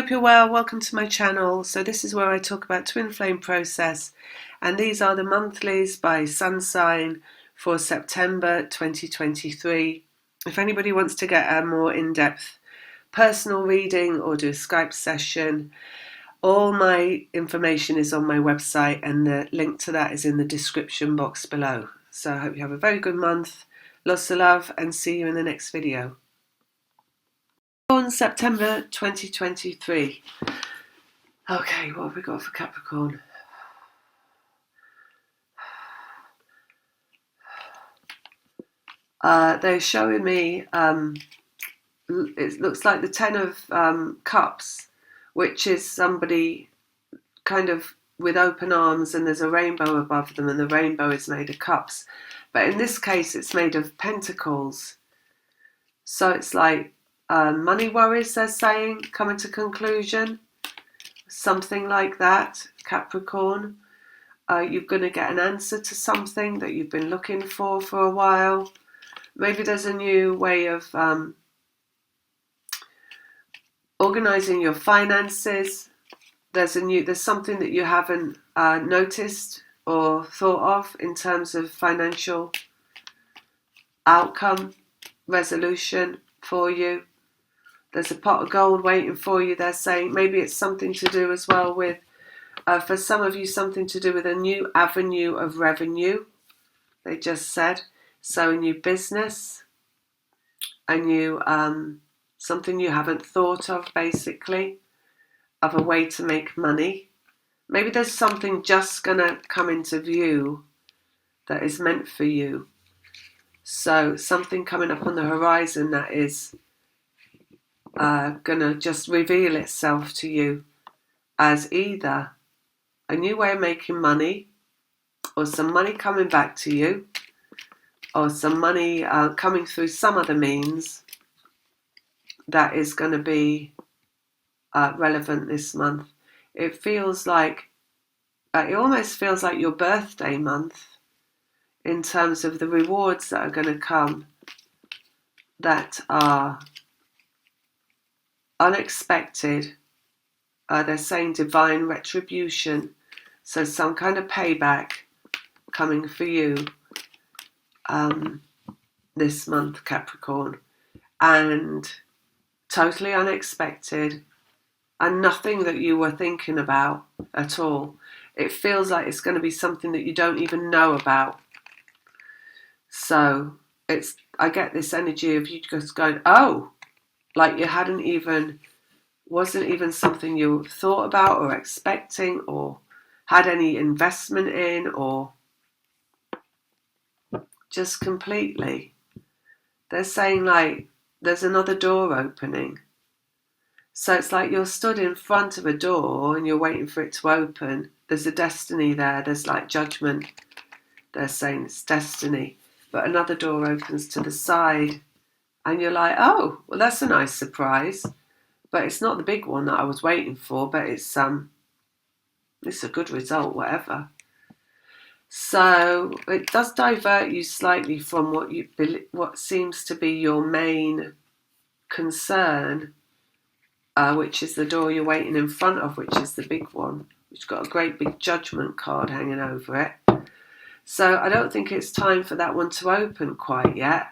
hope you're well. Welcome to my channel. So this is where I talk about twin flame process, and these are the monthlies by sun sign for September 2023. If anybody wants to get a more in-depth personal reading or do a Skype session, all my information is on my website and the link to that is in the description box below. So I hope you have a very good month. Lots of love and see you in the next video. On September 2023. Okay, what have we got for Capricorn? They're showing me, it looks like the Ten of Cups, which is somebody kind of with open arms, and there's a rainbow above them, and the rainbow is made of cups. But in this case, it's made of pentacles. So it's like money worries, they're saying, coming to conclusion. Something like that, Capricorn. You're going to get an answer to something that you've been looking for a while. Maybe there's a new way of organising your finances. There's something that you haven't noticed or thought of in terms of financial outcome, resolution for you. There's a pot of gold waiting for you, they're saying. Maybe it's something to do as well with, for some of you, something to do with a new avenue of revenue, they just said. So a new business, a new, something you haven't thought of, basically, of a way to make money. Maybe there's something just going to come into view that is meant for you. So something coming up on the horizon that is going to just reveal itself to you as either a new way of making money, or some money coming back to you, or some money coming through some other means that is going to be relevant this month. It feels like, it almost feels like your birthday month in terms of the rewards that are going to come that are unexpected. They're saying divine retribution, so some kind of payback coming for you this month, Capricorn, and totally unexpected and nothing that you were thinking about at all. It feels like it's going to be something that you don't even know about. So I get this energy of you just going, oh, like you wasn't even something you thought about or expecting or had any investment in, or just completely. They're saying like there's another door opening. So it's like you're stood in front of a door and you're waiting for it to open. There's a destiny there. There's like judgment. They're saying it's destiny. But another door opens to the side and you're like, oh, well, that's a nice surprise. But it's not the big one that I was waiting for, but it's a good result, whatever. So it does divert you slightly from what seems to be your main concern, which is the door you're waiting in front of, which is the big one, which got a great big judgment card hanging over it. So I don't think it's time for that one to open quite yet.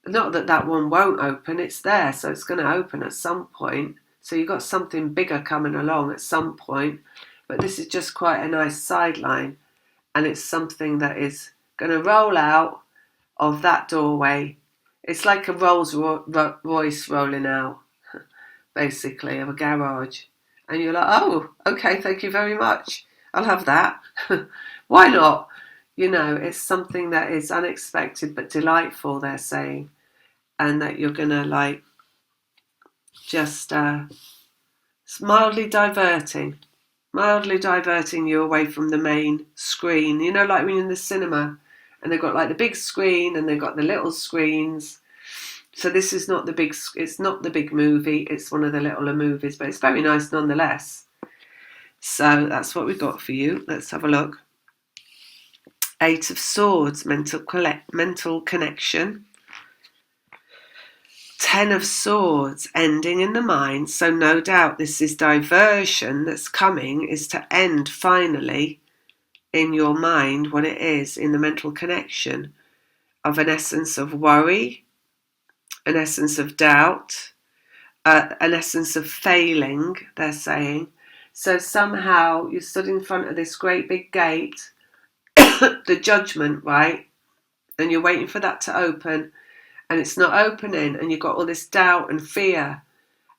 Not that that one won't open, it's there, so it's going to open at some point. So you've got something bigger coming along at some point, but this is just quite a nice sideline, and it's something that is going to roll out of that doorway. It's like a Rolls Royce rolling out, basically, of a garage. And you're like, oh, okay, thank you very much. I'll have that. Why not? You know, it's something that is unexpected but delightful, they're saying. And that you're going to like just mildly diverting you away from the main screen. You know, like when you're in the cinema and they've got like the big screen and they've got the little screens. So this is not it's not the big movie, it's one of the littler movies, but it's very nice nonetheless. So that's what we've got for you. Let's have a look. Eight of Swords, mental connection. Ten of Swords ending in the mind. So no doubt this is diversion that's coming, is to end finally in your mind what it is in the mental connection of an essence of worry, an essence of doubt, an essence of failing, they're saying. So somehow you stood in front of this great big gate, the judgment, right? And you're waiting for that to open, and it's not opening, and you've got all this doubt and fear,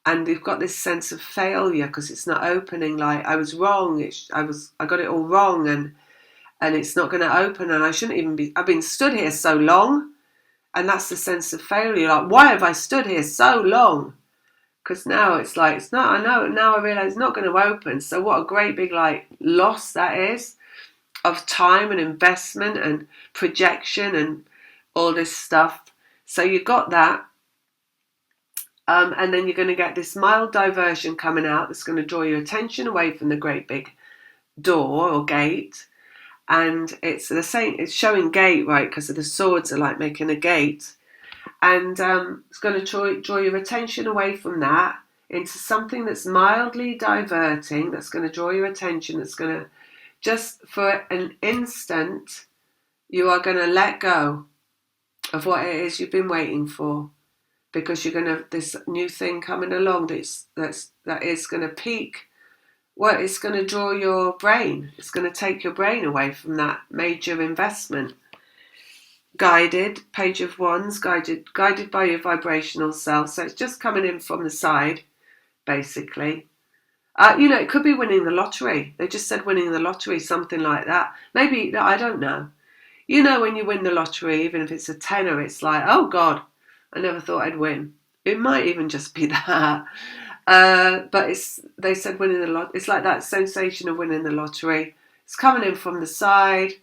and you've got this sense of failure because it's not opening. Like, I was wrong. I got it all wrong, and it's not going to open, and I shouldn't even be. I've been stood here so long, and that's the sense of failure. Like, why have I stood here so long? Because now it's like, it's not. I know now. I realise it's not going to open. So what a great big like loss that is of time and investment and projection and all this stuff. So you got that. And then you're going to get this mild diversion coming out that's going to draw your attention away from the great big door or gate. And it's the same, it's showing gate, right? Because the swords are like making a gate. And it's going to draw your attention away from that into something that's mildly diverting, that's going to draw your attention, that's going to, just for an instant, you are going to let go of what it is you've been waiting for. Because you're going to have this new thing coming along that is going to peak. Well, it's going to draw your brain. It's going to take your brain away from that major investment. Guided, Page of Wands, guided by your vibrational self. So it's just coming in from the side, basically. It could be winning the lottery. They just said winning the lottery, something like that. Maybe, I don't know. When you win the lottery, even if it's a tenner, it's like, oh God, I never thought I'd win. It might even just be that. But they said winning the lottery. It's like that sensation of winning the lottery. It's coming in from the side.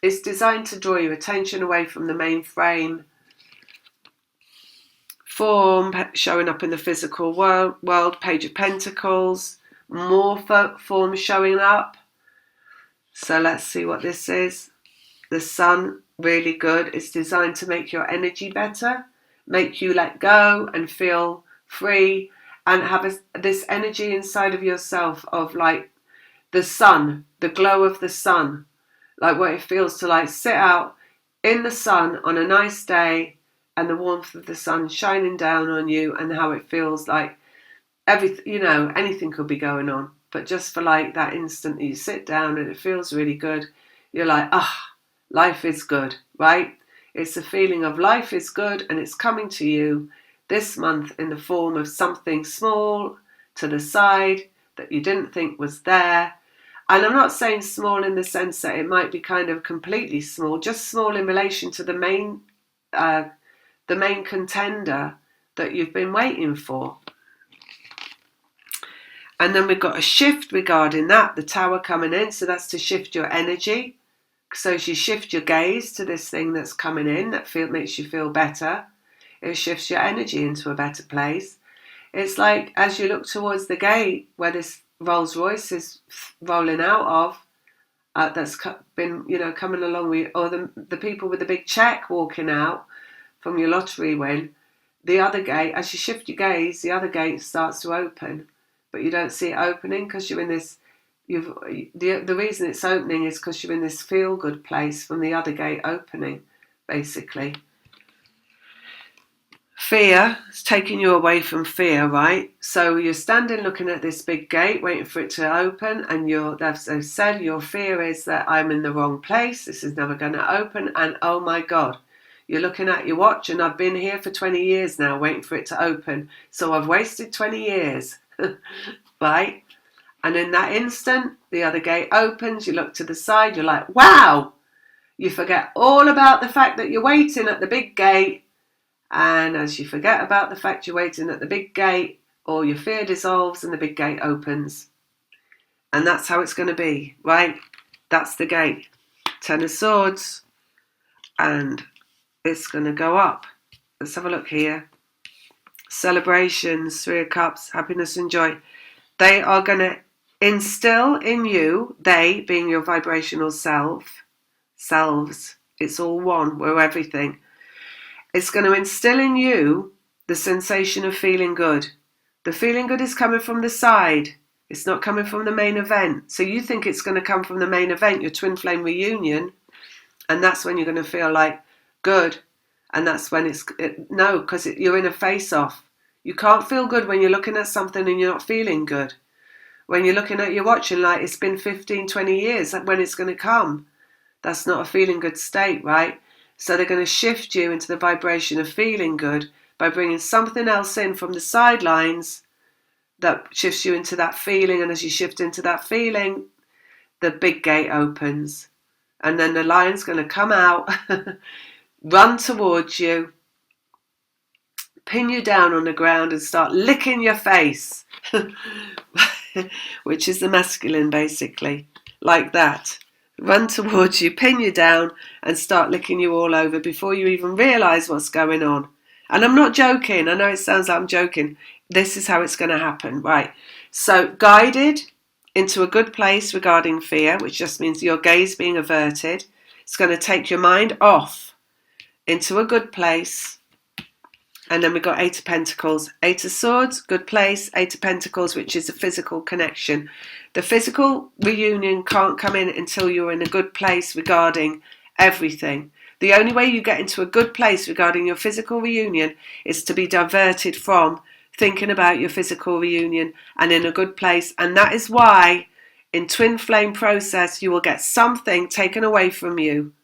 It's designed to draw your attention away from the main frame. Form showing up in the physical world. Page of Pentacles. More form showing up. So let's see what this is. The Sun, really good. It's designed to make your energy better. Make you let go and feel free and have this energy inside of yourself of like the sun, the glow of the sun, like what it feels to like sit out in the sun on a nice day and the warmth of the sun shining down on you, and how it feels like anything could be going on, but just for like that instant you sit down and it feels really good. You're like, life is good, right? It's a feeling of life is good, and it's coming to you this month in the form of something small to the side that you didn't think was there. And I'm not saying small in the sense that it might be kind of completely small, just small in relation to the main contender that you've been waiting for. And then we've got a shift regarding that, the Tower coming in, so that's to shift your energy. So as you shift your gaze to this thing that's coming in that makes you feel better, it shifts your energy into a better place. It's like as you look towards the gate where this Rolls Royce is rolling out of, that's been coming along with, or the people with the big check walking out from your lottery win, the other gate, as you shift your gaze, the other gate starts to open, but you don't see it opening because you're in this. The reason it's opening is because you're in this feel-good place from the other gate opening, basically. Fear is taking you away from fear, right? So you're standing looking at this big gate, waiting for it to open, and they've said your fear is that I'm in the wrong place, this is never going to open, and oh my God, you're looking at your watch, and I've been here for 20 years now, waiting for it to open, so I've wasted 20 years, right? And in that instant, the other gate opens, you look to the side, you're like, wow! You forget all about the fact that you're waiting at the big gate. And as you forget about the fact you're waiting at the big gate, all your fear dissolves and the big gate opens. And that's how it's going to be, right? That's the gate. Ten of Swords. And it's going to go up. Let's have a look here. Celebrations, Three of Cups, happiness and joy. They are going to instill in you, they being your vibrational selves, it's all one, we're everything. It's going to instill in you the sensation of feeling good. The feeling good is coming from the side. It's not coming from the main event. So you think it's going to come from the main event, your twin flame reunion, and that's when you're going to feel like good. And that's when no, because you're in a face-off. You can't feel good when you're looking at something and you're not feeling good. When you're looking at your watch and like it's been 15, 20 years, when it's going to come. That's not a feeling good state, right? So they're going to shift you into the vibration of feeling good by bringing something else in from the sidelines that shifts you into that feeling. And as you shift into that feeling, the big gate opens. And then the lion's going to come out, run towards you, pin you down on the ground and start licking your face, which is the masculine basically, like that. Run towards you, pin you down and start licking you all over before you even realise what's going on. And I'm not joking. I know it sounds like I'm joking. This is how it's going to happen, right? So guided into a good place regarding fear, which just means your gaze being averted. It's going to take your mind off into a good place. And then we've got Eight of Pentacles. Eight of Swords, good place. Eight of Pentacles, which is a physical connection. The physical reunion can't come in until you're in a good place regarding everything. The only way you get into a good place regarding your physical reunion is to be diverted from thinking about your physical reunion and in a good place. And that is why in twin flame process, you will get something taken away from you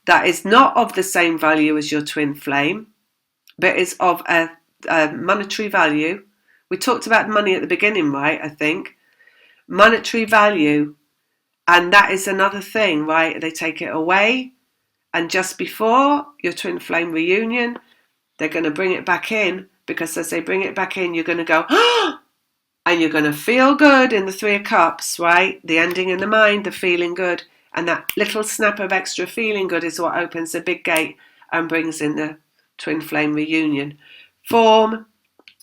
that is not of the same value as your twin flame, but is of a monetary value. We talked about money at the beginning, right? I think. Monetary value. And that is another thing, right? They take it away. And just before your twin flame reunion, they're going to bring it back in. Because as they bring it back in, you're going to go, oh! And you're going to feel good in the Three of Cups, right? The ending in the mind, the feeling good. And that little snap of extra feeling good is what opens the big gate and brings in the twin flame reunion. Form,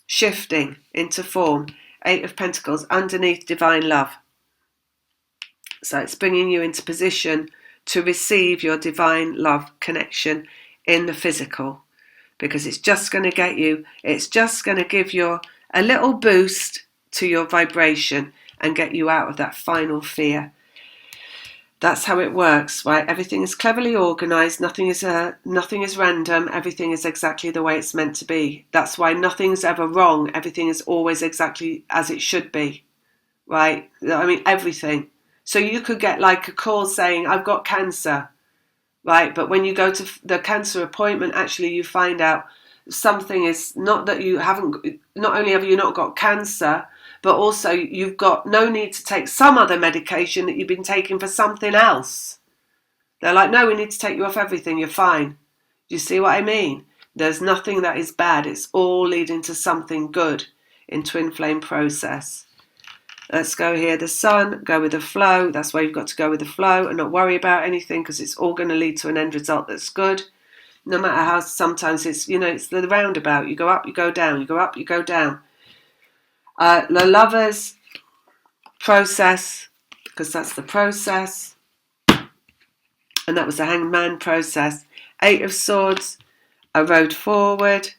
shifting into form. Eight of Pentacles, underneath divine love. So it's bringing you into position to receive your divine love connection in the physical. Because it's just going to get you, it's just going to give you a little boost to your vibration and get you out of that final fear. That's how it works, right? Everything is cleverly organised. Nothing is random. Everything is exactly the way it's meant to be. That's why nothing's ever wrong. Everything is always exactly as it should be, right? I mean, everything. So you could get like a call saying, I've got cancer, right? But when you go to the cancer appointment, actually you find out something is not that you haven't, not only have you not got cancer, but also you've got no need to take some other medication that you've been taking for something else. They're like, no, we need to take you off everything. You're fine. Do you see what I mean? There's nothing that is bad. It's all leading to something good in twin flame process. Let's go here. The sun, go with the flow. That's why you've got to go with the flow and not worry about anything because it's all going to lead to an end result that's good. No matter how sometimes it's, it's the roundabout. You go up, you go down. You go up, you go down. The Lovers process, because that's the process. And that was the Hanged Man process. Eight of Swords, a road forward.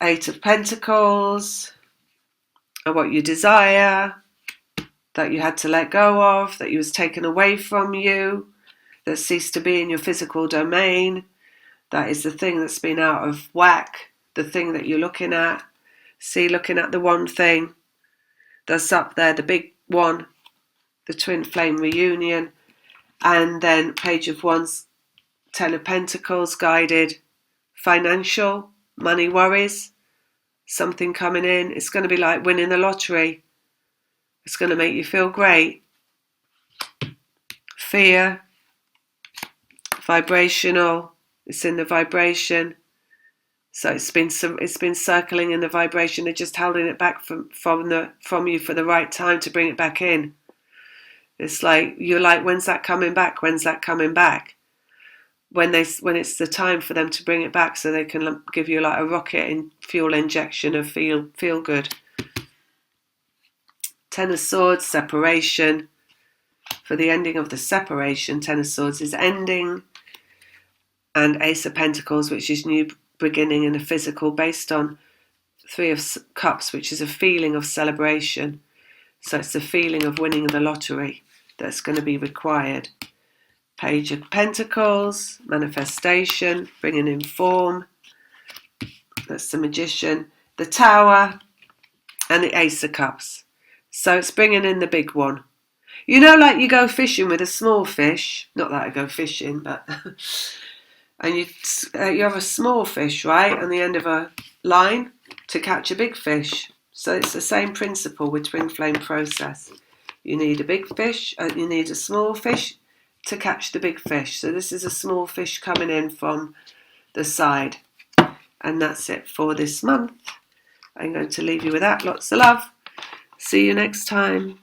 Eight of Pentacles, what you desire, that you had to let go of, that was taken away from you, that ceased to be in your physical domain. That is the thing that's been out of whack, the thing that you're looking at. See, looking at the one thing that's up there, the big one, the twin flame reunion, and then Page of Wands, Ten of Pentacles, guided, financial, money worries, something coming in. It's going to be like winning the lottery. It's going to make you feel great. Fear, vibrational, it's in the vibration. So it's been circling in the vibration. They're just holding it back from you for the right time to bring it back in. It's like you're like, when's that coming back? When's that coming back? When it's the time for them to bring it back, so they can give you like a rocket and fuel injection of feel good. Ten of Swords, separation. For the ending of the separation, Ten of Swords is ending. And Ace of Pentacles, which is new beginning in a physical based on Three of Cups, which is a feeling of celebration. So it's the feeling of winning the lottery that's going to be required. Page of Pentacles, manifestation, bringing in form. That's the Magician. The Tower and the Ace of Cups. So it's bringing in the big one. You know, like you go fishing with a small fish. Not that I go fishing, but... and you have a small fish, right, on the end of a line to catch a big fish. So it's the same principle with twin flame process. You need a big fish, and you need a small fish to catch the big fish. So this is a small fish coming in from the side. And that's it for this month. I'm going to leave you with that. Lots of love. See you next time.